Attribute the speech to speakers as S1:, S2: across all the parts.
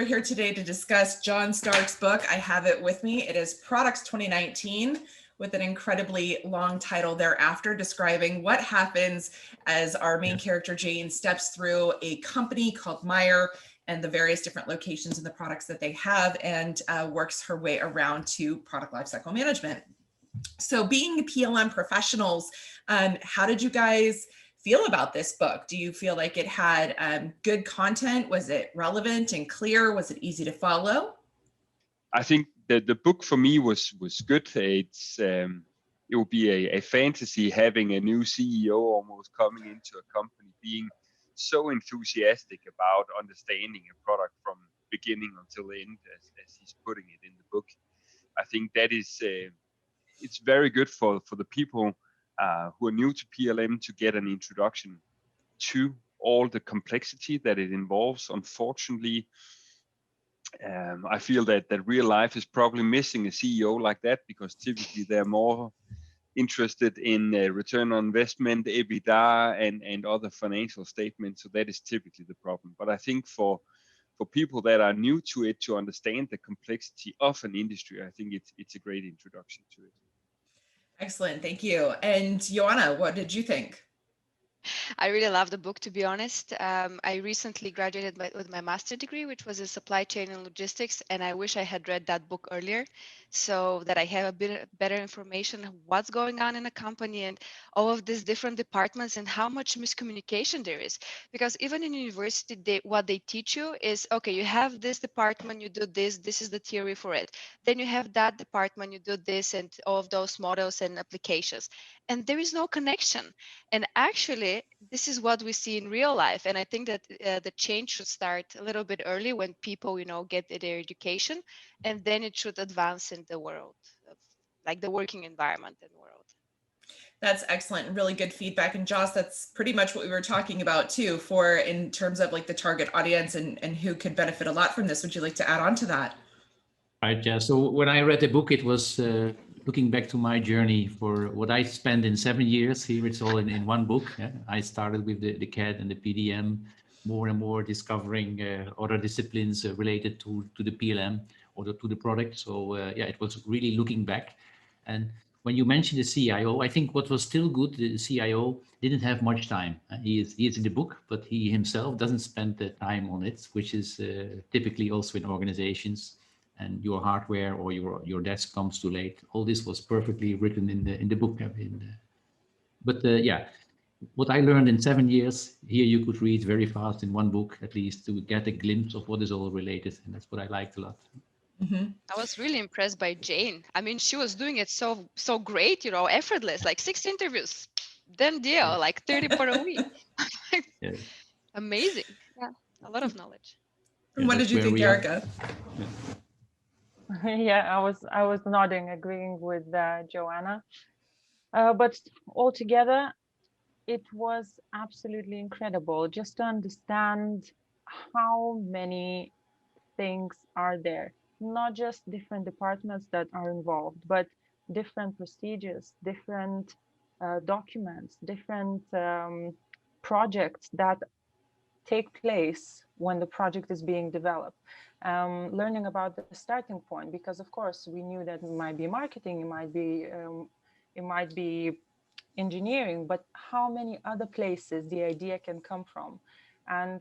S1: We're here today to discuss John Stark's book. I have it with me. It is Products 2019 with an incredibly long title thereafter, describing what happens as our main character Jane steps through a company called Meier and the various different locations and the products that they have, and works her way around to product lifecycle management. So being PLM professionals, how did you guys feel about this book? Do you feel like it had good content? Was it relevant and clear? Was it easy to follow?
S2: I think that the book for me was good. It would be a fantasy having a new CEO almost coming into a company, being so enthusiastic about understanding a product from beginning until end, as he's putting it in the book. I think that is it's very good for the people who are new to PLM to get an introduction to all the complexity that it involves. Unfortunately, I feel that real life is probably missing a CEO like that, because typically they're more interested in return on investment, EBITDA, and other financial statements. So that is typically the problem. But I think for people that are new to it, to understand the complexity of an industry, I think it's a great introduction to it.
S1: Excellent, thank you. And Joanna, what did you think?
S3: I really love the book, to be honest. I recently graduated with my master's degree, which was in supply chain and logistics, and I wish I had read that book earlier so that I have a bit better information of what's going on in a company and all of these different departments and how much miscommunication there is. Because even in university, what they teach you is, okay, you have this department, you do this is the theory for it. Then you have that department, you do this, and all of those models and applications. And there is no connection. And actually, this is what we see in real life. And I think that the change should start a little bit early when people, get their education, and then it should advance in the world, like the working environment and world.
S1: That's excellent and really good feedback. And Joss, that's pretty much what we were talking about too, for in terms of like the target audience and who could benefit a lot from this. Would you like to add on to that?
S4: Right, yeah. So when I read the book, it was looking back to my journey for what I spent in 7 years. Here it's all in one book. Yeah? I started with the CAD and the PDM, more and more discovering other disciplines related to the PLM or to the product. So yeah, it was really looking back. And when you mentioned the CIO, I think what was still good, the CIO didn't have much time. He is in the book, but he himself doesn't spend the time on it, which is typically also in organizations. And your hardware or your desk comes too late. All this was perfectly written in the book. But yeah, what I learned in 7 years, here you could read very fast in one book, at least, to get a glimpse of what is all related. And that's what I liked a lot.
S1: Mm-hmm.
S3: I was really impressed by Jane. I mean, she was doing it so great, effortless, like 6 interviews, then deal,
S4: Yeah.
S3: like 30 per a week.
S4: Yeah.
S3: Amazing. Yeah, a lot of knowledge.
S1: And what did you think, Erica?
S5: Yeah, I was nodding, agreeing with Joanna. But altogether, it was absolutely incredible just to understand how many things are there. Not just different departments that are involved, but different procedures, different documents, different projects that take place when the project is being developed. Learning about the starting point, because of course we knew that it might be marketing, it might be engineering, but how many other places the idea can come from. And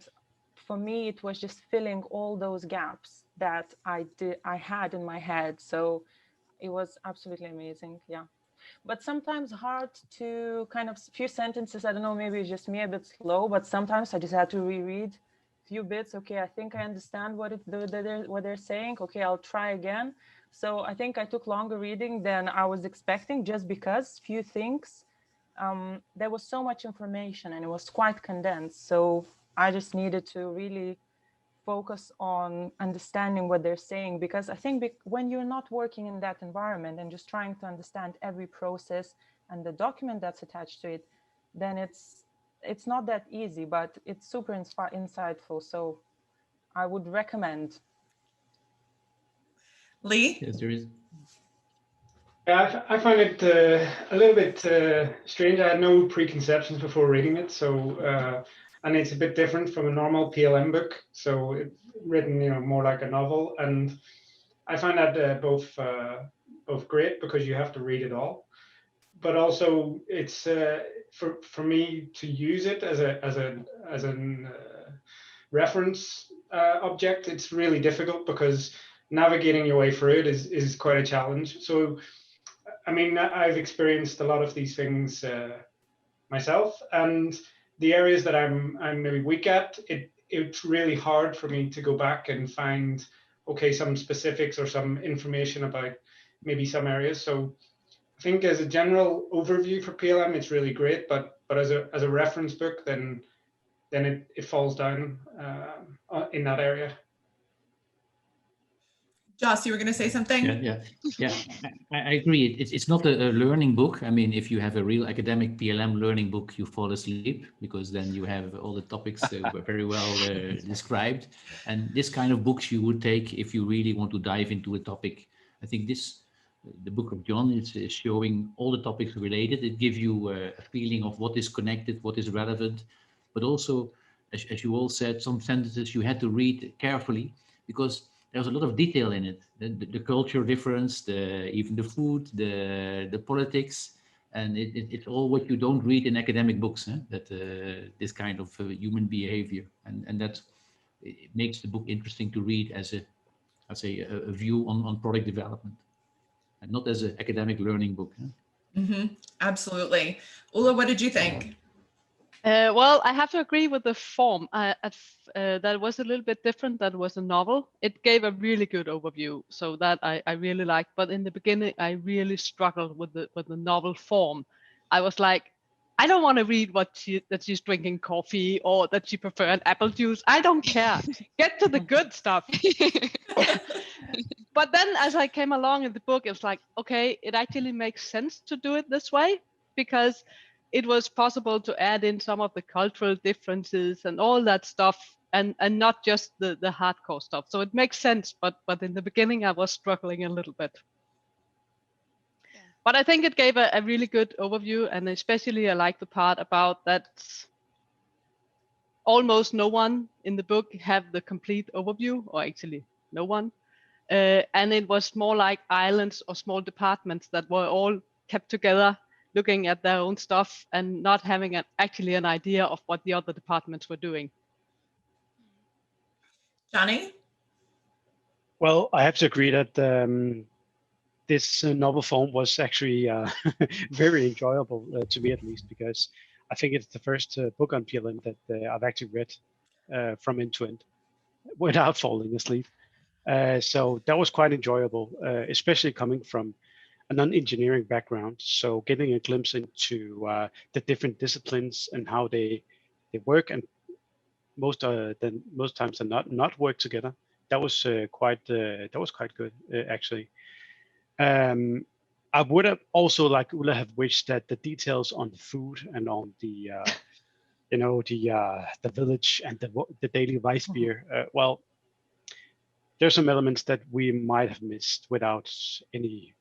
S5: for me, it was just filling all those gaps that I had in my head. So it was absolutely amazing. Yeah. But sometimes hard to kind of few sentences. I don't know, maybe it's just me a bit slow, but sometimes I just had to reread few bits. Okay, I think I understand what they're saying. Okay, I'll try again. So I think I took longer reading than I was expecting, just because few things, there was so much information and it was quite condensed. So I just needed to really focus on understanding what they're saying, because I think when you're not working in that environment and just trying to understand every process and the document that's attached to it, then it's not that easy, but it's super insightful. So I would recommend.
S1: Lee?
S4: Yes, there is.
S6: Yeah, I find it a little bit strange. I had no preconceptions before reading it, so and it's a bit different from a normal PLM book. So it's written, more like a novel, and I find that both great because you have to read it all, but also it's for me to use it as a reference object. It's really difficult because navigating your way through it is quite a challenge. So, I mean, I've experienced a lot of these things myself, and the areas that I'm maybe weak at, it's really hard for me to go back and find, okay, some specifics or some information about maybe some areas. So I think as a general overview for PLM, it's really great, but as a reference book, then it falls down in that area.
S1: Joss, you were going to say something?
S4: Yeah. I agree. It's not a learning book. I mean, if you have a real academic PLM learning book, you fall asleep because then you have all the topics very well described. And this kind of books you would take if you really want to dive into a topic. I think the book of John is showing all the topics related. It gives you a feeling of what is connected, what is relevant, but also, as you all said, some sentences you had to read carefully because there's a lot of detail in it. The culture difference, even the food, the politics, and it's all what you don't read in academic books. That this kind of human behavior, and that it makes the book interesting to read as a view on product development, and not as an academic learning book.
S1: Absolutely. Ulla, what did you think?
S7: Well, I have to agree with the form. That was a little bit different. That was a novel. It gave a really good overview, so that I really liked. But in the beginning, I really struggled with the novel form. I was like, I don't want to read that she's drinking coffee or that she prefers an apple juice. I don't care. Get to the good stuff. But then, as I came along in the book, it was like, okay, it actually makes sense to do it this way because it was possible to add in some of the cultural differences and all that stuff, and not just the hardcore stuff. So it makes sense, but in the beginning I was struggling a little bit. Yeah. But I think it gave a really good overview, and especially I like the part about that almost no one in the book have the complete overview, or actually no one. And it was more like islands or small departments that were all kept together, looking at their own stuff and not having actually an idea of what the other departments were doing.
S1: Johnny?
S8: Well, I have to agree that this novel form was actually very enjoyable to me, at least, because I think it's the first book on PLM that I've actually read from end to end without falling asleep. So that was quite enjoyable, especially coming from a non-engineering background. So getting a glimpse into the different disciplines and how they work, and most times they not work together. That was quite good, actually. I would have also, like Ulla, have wished that the details on the food and on the the village and the daily Weissbier. Well, there's some elements that we might have missed without any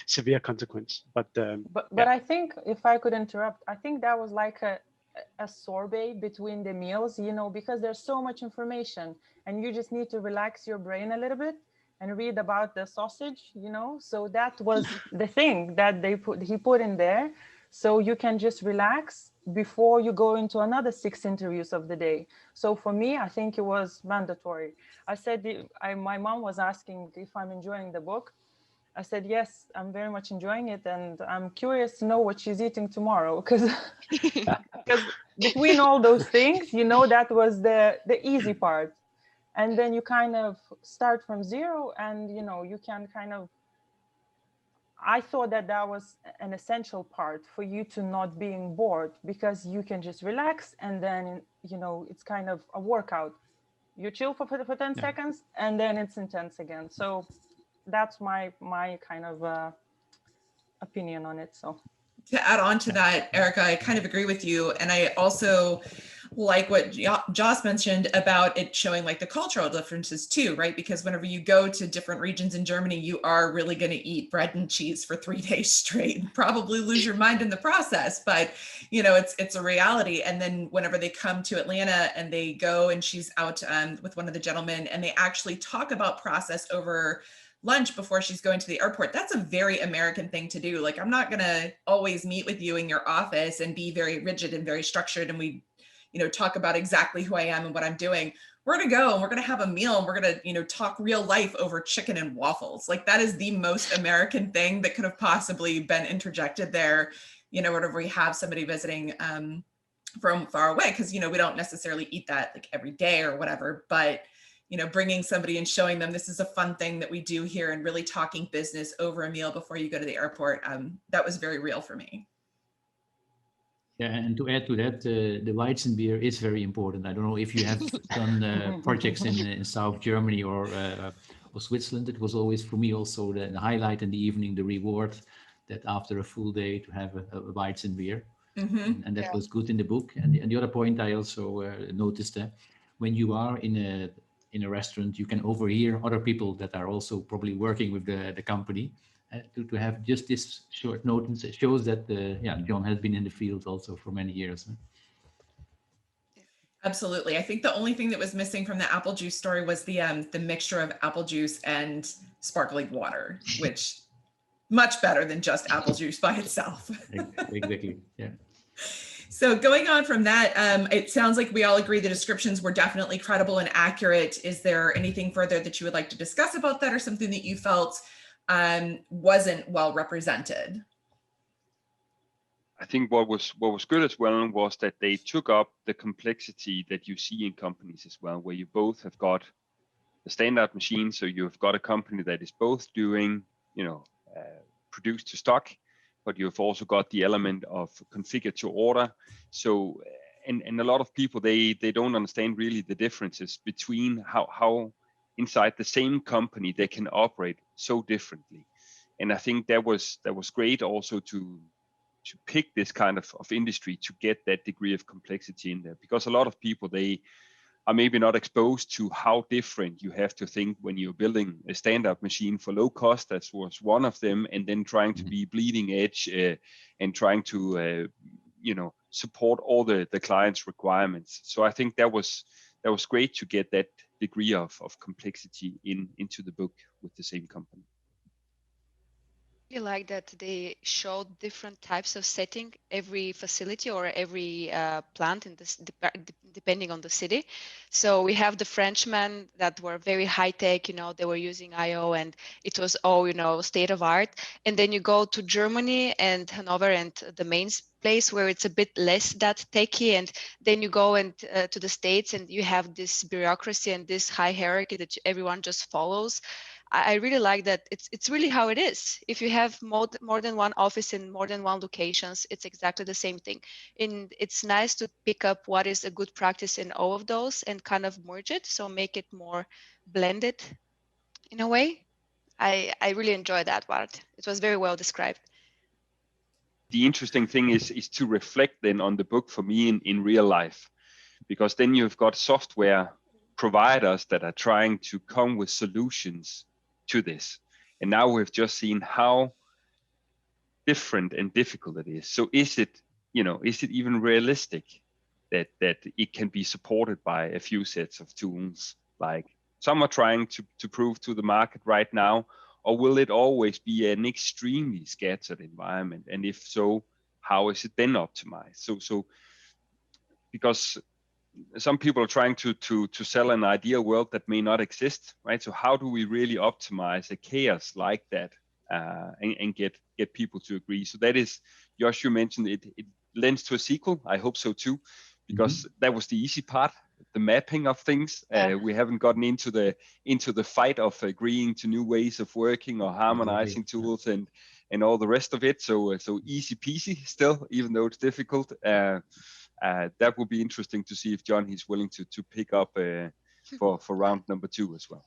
S8: severe consequence. But
S5: I think, if I could interrupt, I think that was like a sorbet between the meals, because there's so much information and you just need to relax your brain a little bit and read about the sausage, so that was the thing that he put in there, so you can just relax before you go into another 6 interviews of the day. So for me, I think it was mandatory. I said, my mom was asking if I'm enjoying the book. I said, yes, I'm very much enjoying it. And I'm curious to know what she's eating tomorrow, because between all those things, that was the easy part. And then you kind of start from zero, and, you can kind of, I thought that was an essential part for you to not being bored, because you can just relax, and then, it's kind of a workout. You chill for 10 seconds, and then it's intense again. So that's my kind of opinion on it. So
S1: to add on to that, Erica, I kind of agree with you. And I also like what Joss mentioned about it showing like the cultural differences too, right? Because whenever you go to different regions in Germany, you are really going to eat bread and cheese for 3 days straight and probably lose your mind in the process. But, you know, it's a reality. And then whenever they come to Atlanta and they go and she's out with one of the gentlemen and they actually talk about process over lunch before she's going to the airport, that's a very American thing to do. Like, I'm not going to always meet with you in your office and be very rigid and very structured. And we, you know, talk about exactly who I am and what I'm doing. We're going to go and we're going to have a meal and we're going to, you know, talk real life over chicken and waffles. Like, that is the most American thing that could have possibly been interjected there, you know, whenever we have somebody visiting from far away, because, you know, we don't necessarily eat that like every day or whatever, but, you know, bringing somebody and showing them this is a fun thing that we do here and really talking business over a meal before you go to the airport. That was very real for me.
S4: Yeah, and to add to that, the Weissbier is very important. I don't know if you have done projects in South Germany or Switzerland. It was always for me also the highlight in the evening, the reward that after a full day to have a Weissbier.
S1: Mm-hmm.
S4: And that was good in the book. And the other point I also noticed that when you are in a restaurant, you can overhear other people that are also probably working with the company. To have just this short notice, it shows that John has been in the field also for many years.
S1: Absolutely. I think the only thing that was missing from the apple juice story was the mixture of apple juice and sparkling water, which much better than just apple juice by itself.
S4: Exactly. Yeah.
S1: So going on from that, it sounds like we all agree the descriptions were definitely credible and accurate. Is there anything further that you would like to discuss about that, or something that you felt wasn't well represented?
S2: I think what was good as well was that they took up the complexity that you see in companies as well, where you both have got the standard machine, so you've got a company that is both doing, you know, produce to stock, but you've also got the element of configure to order. So, and a lot of people they don't understand really the differences between how inside the same company they can operate so differently. And I think that was great also to pick this kind of industry to get that degree of complexity in there, because a lot of people, they are maybe not exposed to how different you have to think when you're building a standard machine for low cost. That was one of them, and then trying to be bleeding edge and trying to you know, support all the client's requirements. So I think that was great to get that degree of complexity into the book with the same company.
S3: I like that they showed different types of setting, every facility or every plant in this, depending on the city. So we have the Frenchmen that were very high tech, you know, they were using IO and it was all, you know, state of art. And then you go to Germany and Hanover and the main place where it's a bit less that techy. And then you go and to the States and you have this bureaucracy and this high hierarchy that everyone just follows. I really like that. It's really how it is. If you have more than one office in more than one locations, it's exactly the same thing. And it's nice to pick up what is a good practice in all of those and kind of merge it, so make it more blended in a way. I really enjoy that part. It was very well described.
S2: The interesting thing is to reflect then on the book for me in real life, because then you've got software providers that are trying to come with solutions to this. And now we've just seen how different and difficult it is. So is it, you know, is it even realistic that it can be supported by a few sets of tools? Like some are trying to prove to the market right now, or will it always be an extremely scattered environment? And if so, how is it then optimized? So because some people are trying to sell an ideal world that may not exist, right? So how do we really optimize a chaos like that and get people to agree? So that is, Josh, you mentioned it lends to a sequel. I hope so too, because that was the easy part, the mapping of things. We haven't gotten into the fight of agreeing to new ways of working or harmonizing tools and all the rest of it. So easy peasy still, even though it's difficult. That would be interesting to see if John is willing to pick up for round number 2 as well.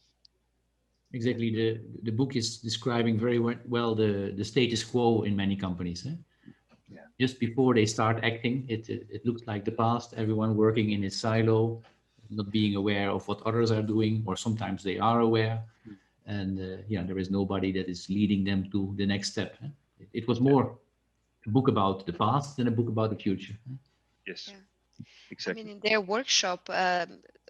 S4: Exactly. The book is describing very well the status quo in many companies. Eh?
S2: Yeah.
S4: just before they start acting, it looks like the past, everyone working in his silo, not being aware of what others are doing, or sometimes they are aware. And yeah, there is nobody that is leading them to the next step. It was more a book about the past than a book about the future.
S2: Yes,
S3: Yeah.
S2: exactly.
S3: I mean, in their workshop,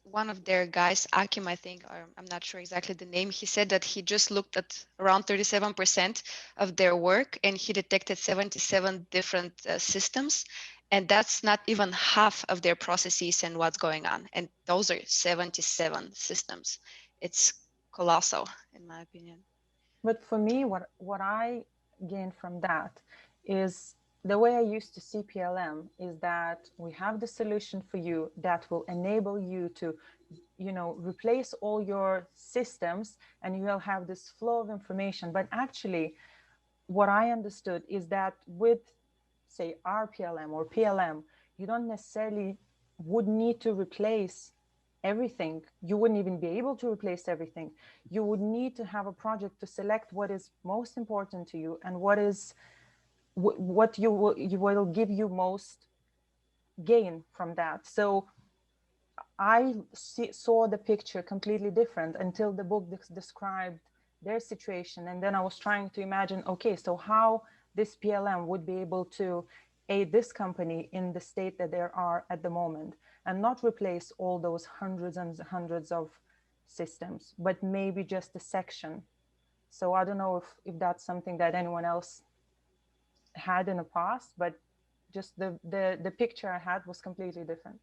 S3: one of their guys, Akim, I think, or I'm not sure exactly the name, he said that he just looked at around 37% of their work and he detected 77 different systems. And that's not even half of their processes and what's going on. And those are 77 systems. It's colossal, in my opinion.
S5: But for me, what I gained from that is the way I used to see PLM is that we have the solution for you that will enable you to, replace all your systems and you will have this flow of information. But actually, what I understood is that with, say, RPLM or PLM, you don't necessarily would need to replace everything. You wouldn't even be able to replace everything. You would need to have a project to select what is most important to you and what is what you will give you most gain from that. So I saw the picture completely different until the book described their situation. And then I was trying to imagine, okay, so how this PLM would be able to aid this company in the state that they are at the moment and not replace all those hundreds and hundreds of systems, but maybe just a section. So I don't know if that's something that anyone else had in the past, but just the picture I had was completely different.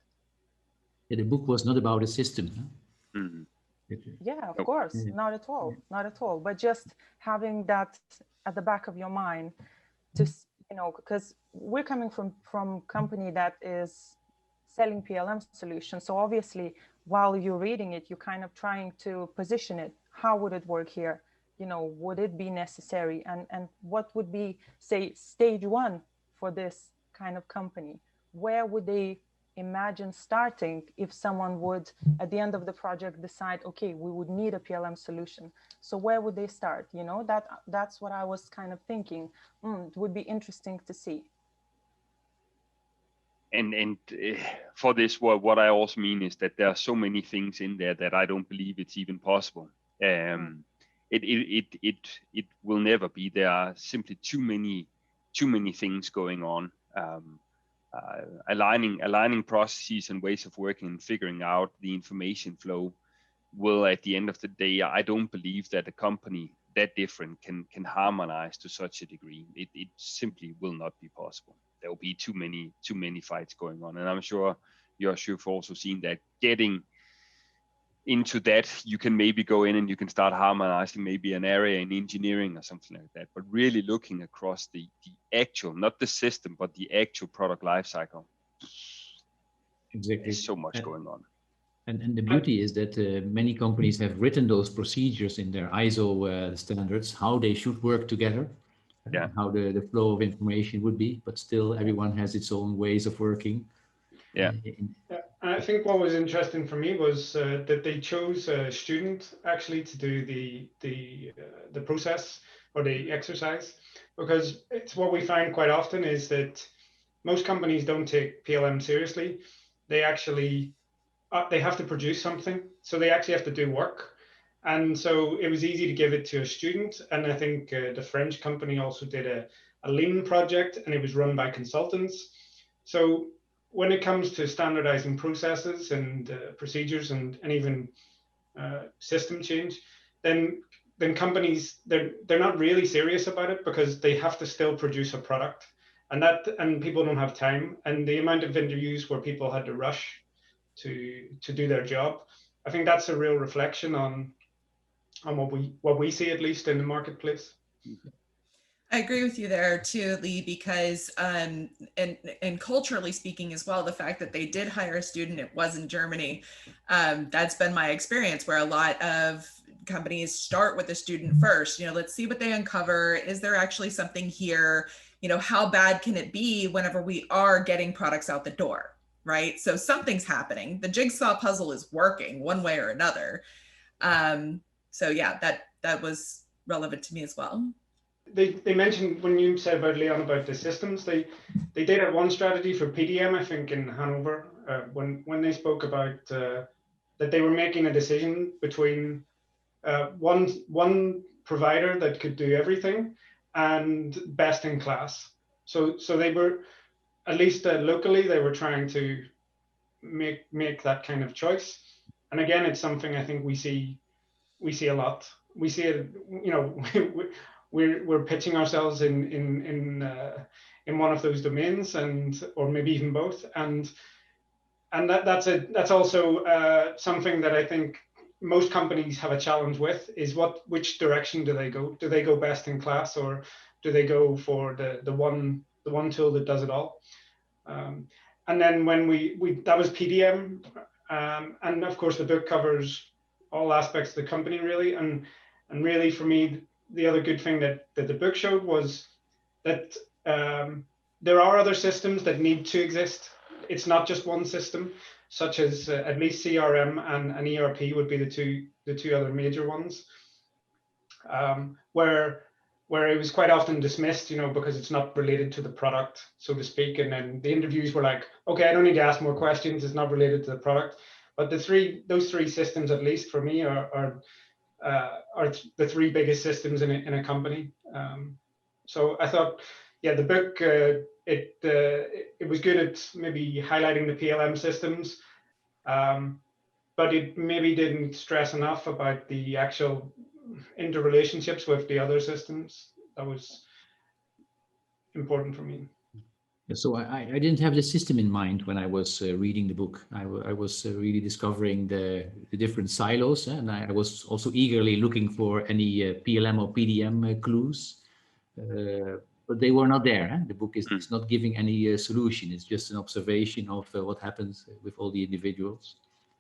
S4: Yeah, the book was not about a system. Huh?
S2: Mhm.
S5: Yeah, of
S2: Oh.
S5: course,
S4: Yeah.
S5: not at all, not at all. But just having that at the back of your mind, to because we're coming from company that is selling PLM solutions. So obviously, while you're reading it, you're kind of trying to position it. How would it work here? Would it be necessary? And what would be, say, stage one for this kind of company? Where would they imagine starting if someone would, at the end of the project, decide, okay, we would need a PLM solution? So where would they start? That's what I was kind of thinking. It would be interesting to see.
S2: And for this, what I also mean is that there are so many things in there that I don't believe it's even possible. It will never be. There are simply too many things going on. Aligning processes and ways of working and figuring out the information flow will, at the end of the day, I don't believe that a company that different can harmonize to such a degree. It simply will not be possible. There will be too many fights going on, and I'm sure you've also seen that. Getting into that, you can maybe go in and you can start harmonizing maybe an area in engineering or something like that, but really looking across the actual, not the system, but the actual product lifecycle.
S4: Exactly.
S2: There's so much going on.
S4: And the beauty is that many companies have written those procedures in their ISO standards, how they should work together, how the flow of information would be, but still everyone has its own ways of working.
S2: Yeah.
S6: I think what was interesting for me was that they chose a student actually to do the process or the exercise, because it's what we find quite often is that most companies don't take PLM seriously. They actually they have to produce something, so they actually have to do work. And so it was easy to give it to a student. And I think the French company also did a lean project, and it was run by consultants. So when it comes to standardizing processes and procedures and even system change, then companies, they're not really serious about it because they have to still produce a product, and people don't have time. And the amount of interviews where people had to rush to do their job, I think that's a real reflection on what we see, at least in the marketplace.
S1: I agree with you there too, Lee, because and culturally speaking as well, the fact that they did hire a student, it was in Germany. That's been my experience, where a lot of companies start with the student first. Let's see what they uncover. Is there actually something here? How bad can it be whenever we are getting products out the door, right? So something's happening. The jigsaw puzzle is working one way or another. So yeah, that was relevant to me as well.
S6: they mentioned, when you said about Leon about the systems, they did have one strategy for PDM, I think, in Hanover, when they spoke about that they were making a decision between one provider that could do everything and best in class. So they were, at least locally, they were trying to make that kind of choice. And again, it's something I think we see a lot. We see it, you know, we're pitching ourselves in one of those domains, or maybe even both, and that's also something that I think most companies have a challenge with, is which direction do they go? Do they go best in class, or do they go for the one tool that does it all? And then when that was PDM, and of course the book covers all aspects of the company really, and really for me, the other good thing that the book showed was that there are other systems that need to exist. It's not just one system, such as at least CRM and ERP would be the two other major ones, where it was quite often dismissed, you know, because it's not related to the product, so to speak. And then the interviews were like, okay, I don't need to ask more questions, it's not related to the product. But those three systems, at least for me, are the three biggest systems in a company. So I thought, yeah, the book, it was good at maybe highlighting the PLM systems, but it maybe didn't stress enough about the actual interrelationships with the other systems. That was important for me.
S4: So I didn't have the system in mind when I was reading the book. I was really discovering the different silos, and I was also eagerly looking for any PLM or PDM clues, but they were not there. The book is not giving any solution. It's just an observation of what happens with all the individuals.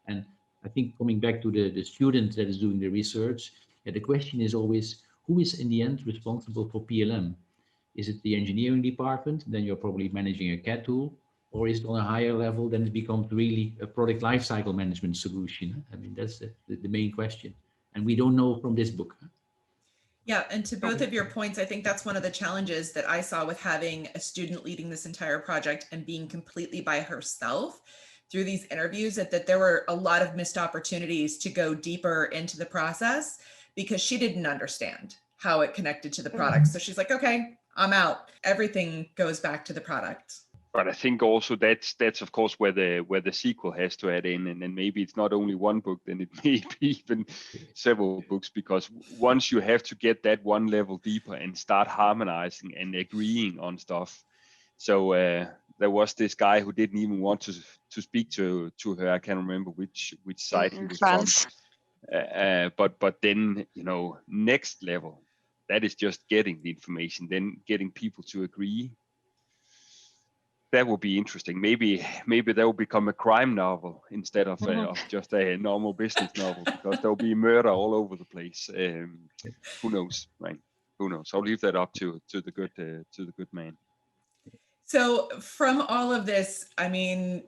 S4: And I think coming back to the student that is doing the research, the question is always, who is in the end responsible for PLM? Is it the engineering department? Then you're probably managing a CAD tool, or is it on a higher level? Then it becomes really a product lifecycle management solution. I mean, that's the main question. And we don't know from this book.
S1: Yeah, and to both of your points, I think that's one of the challenges that I saw with having a student leading this entire project and being completely by herself through these interviews, that there were a lot of missed opportunities to go deeper into the process because she didn't understand how it connected to the product. So she's like, okay, I'm out. Everything goes back to the product.
S2: But I think also that's of course where the sequel has to add in, and then maybe it's not only one book, then it may be even several books, because once you have to get that one level deeper and start harmonizing and agreeing on stuff. So there was this guy who didn't even want to speak to her. I can't remember which site he was
S3: France.
S2: from. But then, you know, next level, that is just getting the information, then getting people to agree. That would be interesting. Maybe that will become a crime novel instead of just a normal business novel, because there will be murder all over the place. Who knows, right? Who knows? I'll leave that up to the good man.
S1: So from all of this, I mean,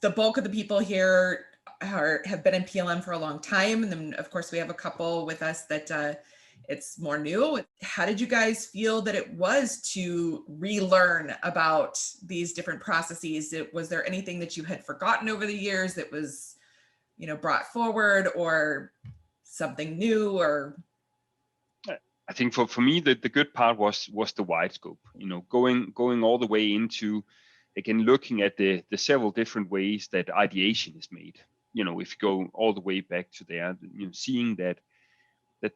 S1: the bulk of the people here have been in PLM for a long time, and then of course we have a couple with us that it's more new. How did you guys feel that it was to relearn about these different processes? Was there anything that you had forgotten over the years that was, you know, brought forward, or something new? Or
S2: I think for me, the good part was the wide scope. You know, going all the way into, again, looking at the several different ways that ideation is made. You know, if you go all the way back to there, you know, seeing that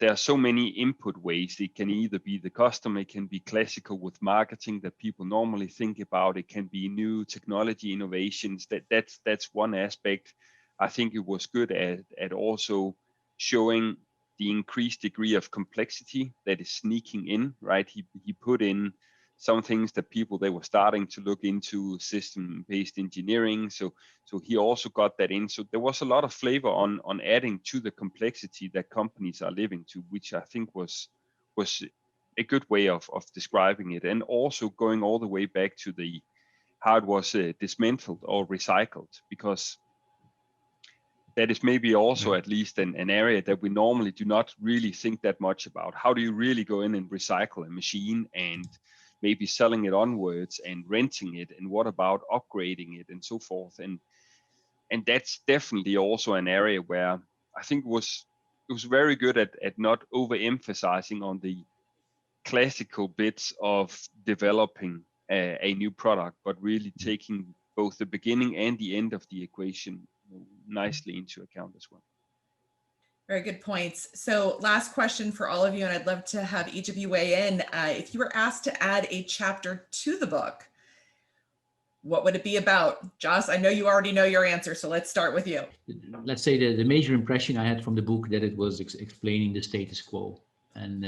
S2: there are so many input ways. It can either be the customer, it can be classical with marketing that people normally think about. It can be new technology innovations. That's one aspect. I think it was good at also showing the increased degree of complexity that is sneaking in, right? He put in some things that they were starting to look into, system-based engineering. So he also got that in. So there was a lot of flavor on adding to the complexity that companies are living to, which I think was a good way of describing it. And also going all the way back to how it was dismantled or recycled, because that is maybe also at least an area that we normally do not really think that much about. How do you really go in and recycle a machine and maybe selling it onwards and renting it, and what about upgrading it and so forth? And that's definitely also an area where I think it was very good at not overemphasizing on the classical bits of developing a new product, but really taking both the beginning and the end of the equation nicely into account as well.
S1: Very good points. So last question for all of you, and I'd love to have each of you weigh in. If you were asked to add a chapter to the book, what would it be about? Joss, I know you already know your answer, so let's start with you.
S4: Let's say the major impression I had from the book that it was explaining the status quo. And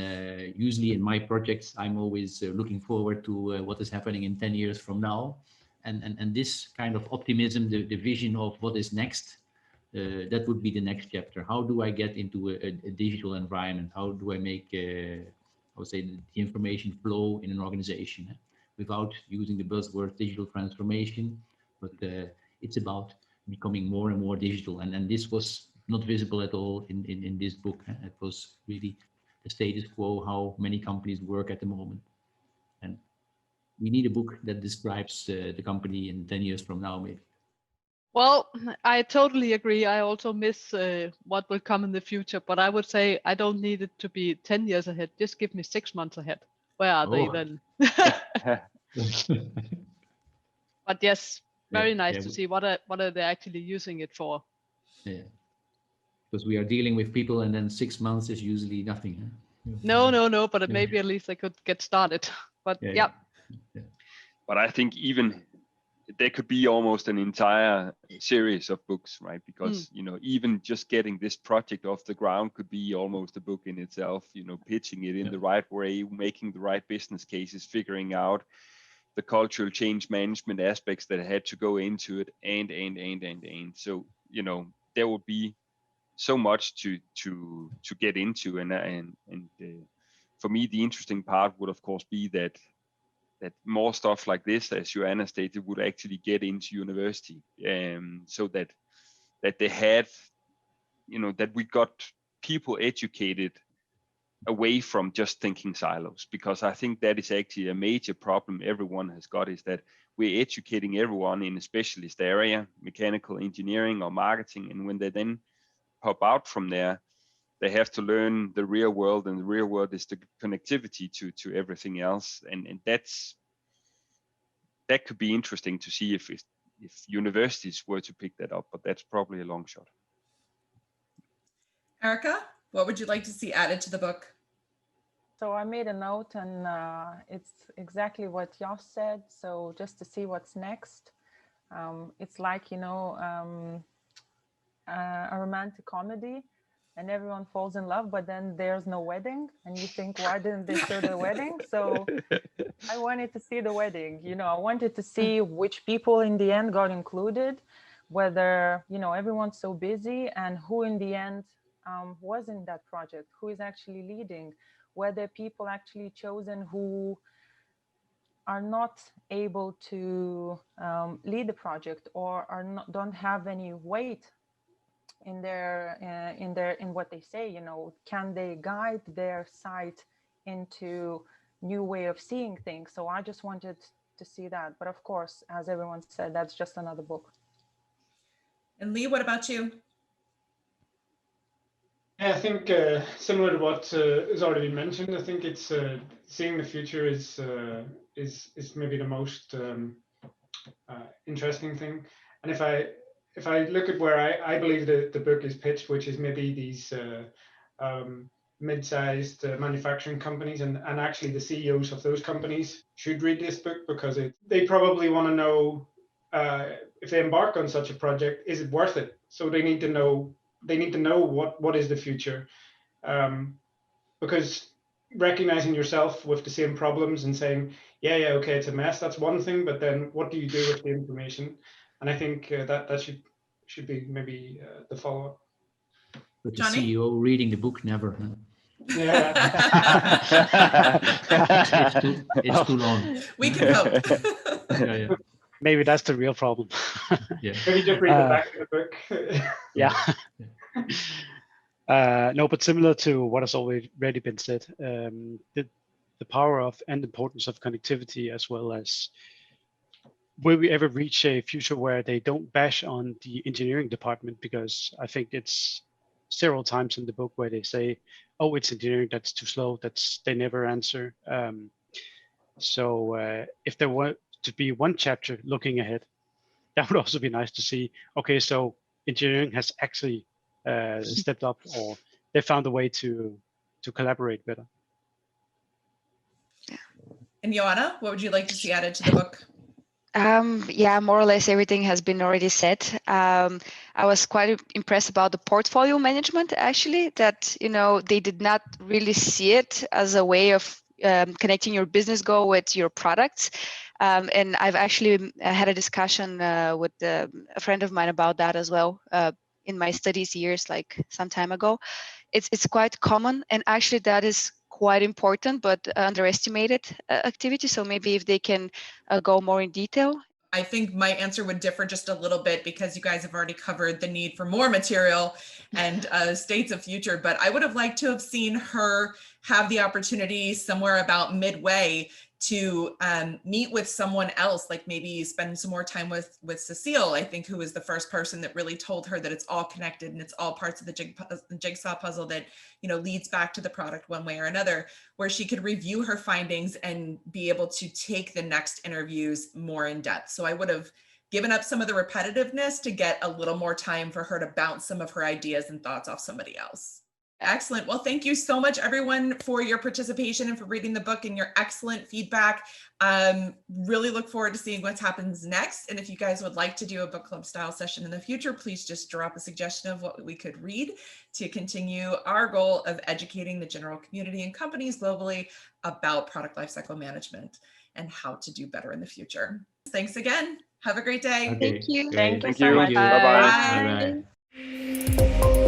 S4: usually in my projects, I'm always looking forward to what is happening in 10 years from now. And this kind of optimism, the vision of what is next, that would be the next chapter. How do I get into a digital environment? How do I make, I would say, the information flow in an organization without using the buzzword digital transformation? But it's about becoming more and more digital. And this was not visible at all in this book. It was really the status quo, how many companies work at the moment. And we need a book that describes the company in 10 years from now, maybe.
S7: Well, I totally agree. I also miss what will come in the future, but I would say I don't need it to be 10 years ahead. Just give me 6 months ahead. Where are they then? But yes, very nice to see what are they actually using it for.
S4: Yeah, because we are dealing with people, and then 6 months is usually nothing. Huh?
S7: No, but maybe at least I could get started. But yeah.
S2: But I think even there could be almost an entire series of books, right? Because you know, even just getting this project off the ground could be almost a book in itself. You know, pitching it in the right way, making the right business cases, figuring out the cultural change management aspects that had to go into it, and. So you know, there would be so much to get into, and for me, the interesting part would of course be that more stuff like this, as Joanna stated, would actually get into university, so that they had, you know, that we got people educated away from just thinking silos, because I think that is actually a major problem everyone has got, is that we're educating everyone in a specialist area, mechanical engineering or marketing, and when they then pop out from there, they have to learn the real world, and the real world is the connectivity to everything else, and that could be interesting to see if universities were to pick that up, but that's probably a long shot.
S1: Erica, what would you like to see added to the book?
S5: So I made a note, and it's exactly what Joss said. So just to see what's next. It's like, you know, a romantic comedy, and everyone falls in love, but then there's no wedding, and you think, why didn't they show the wedding? So I wanted to see the wedding. You know, I wanted to see which people in the end got included, whether, you know, everyone's so busy, and who in the end was in that project, who is actually leading, whether people actually chosen who are not able to lead the project, or are not, don't have any weight in in what they say. You know, can they guide their site into new way of seeing things? So I just wanted to see that. But of course, as everyone said, that's just another book.
S1: And Lee, what about you?
S6: Yeah, I think similar to what has already been mentioned, I think it's seeing the future is maybe the most interesting thing. And if I look at where I believe the book is pitched, which is maybe these mid-sized manufacturing companies, and actually the CEOs of those companies should read this book, because they probably want to know if they embark on such a project, is it worth it? So they need to know what is the future, because recognizing yourself with the same problems and saying, yeah, okay, it's a mess, that's one thing, but then what do you do with the information? And I think that should be maybe the follow-up.
S4: But the
S1: Johnny?
S4: CEO reading the book, never. Huh?
S6: Yeah.
S4: It's too long.
S1: We can hope.
S4: Yeah.
S8: maybe that's the real problem.
S4: Yeah.
S6: Maybe just read the back of the book.
S8: Yeah. No, but similar to what has already been said, the power of and importance of connectivity, as well as will we ever reach a future where they don't bash on the engineering department? Because I think it's several times in the book where they say, "Oh, it's engineering that's too slow." They never answer. So if there were to be one chapter looking ahead, that would also be nice to see. Okay, so engineering has actually stepped up, or they found a way to collaborate better.
S1: And Joanna, what would you like to see added to the book?
S3: Yeah, more or less everything has been already said. I was quite impressed about the portfolio management, actually, that, you know, they did not really see it as a way of connecting your business goal with your products. And I've actually had a discussion with a friend of mine about that as well in my studies years, like some time ago. It's quite common, and actually that is quite important, but underestimated activity. So maybe if they can go more in detail.
S1: I think my answer would differ just a little bit because you guys have already covered the need for more material and states of future, but I would have liked to have seen her have the opportunity somewhere about midway to meet with someone else, like maybe spend some more time with Cecile, I think, who was the first person that really told her that it's all connected and it's all parts of the jigsaw puzzle that, you know, leads back to the product one way or another, where she could review her findings and be able to take the next interviews more in depth. So I would have given up some of the repetitiveness to get a little more time for her to bounce some of her ideas and thoughts off somebody else. Excellent. Well, thank you so much, everyone, for your participation and for reading the book and your excellent feedback. Really look forward to seeing what happens next. And if you guys would like to do a book club style session in the future, please just drop a suggestion of what we could read to continue our goal of educating the general community and companies globally about product lifecycle management and how to do better in the future. Thanks again. Have a great day.
S4: Okay,
S3: Thank you.
S4: great.
S5: Thank you so much.
S2: Bye-bye.
S1: Bye.
S4: Bye-bye.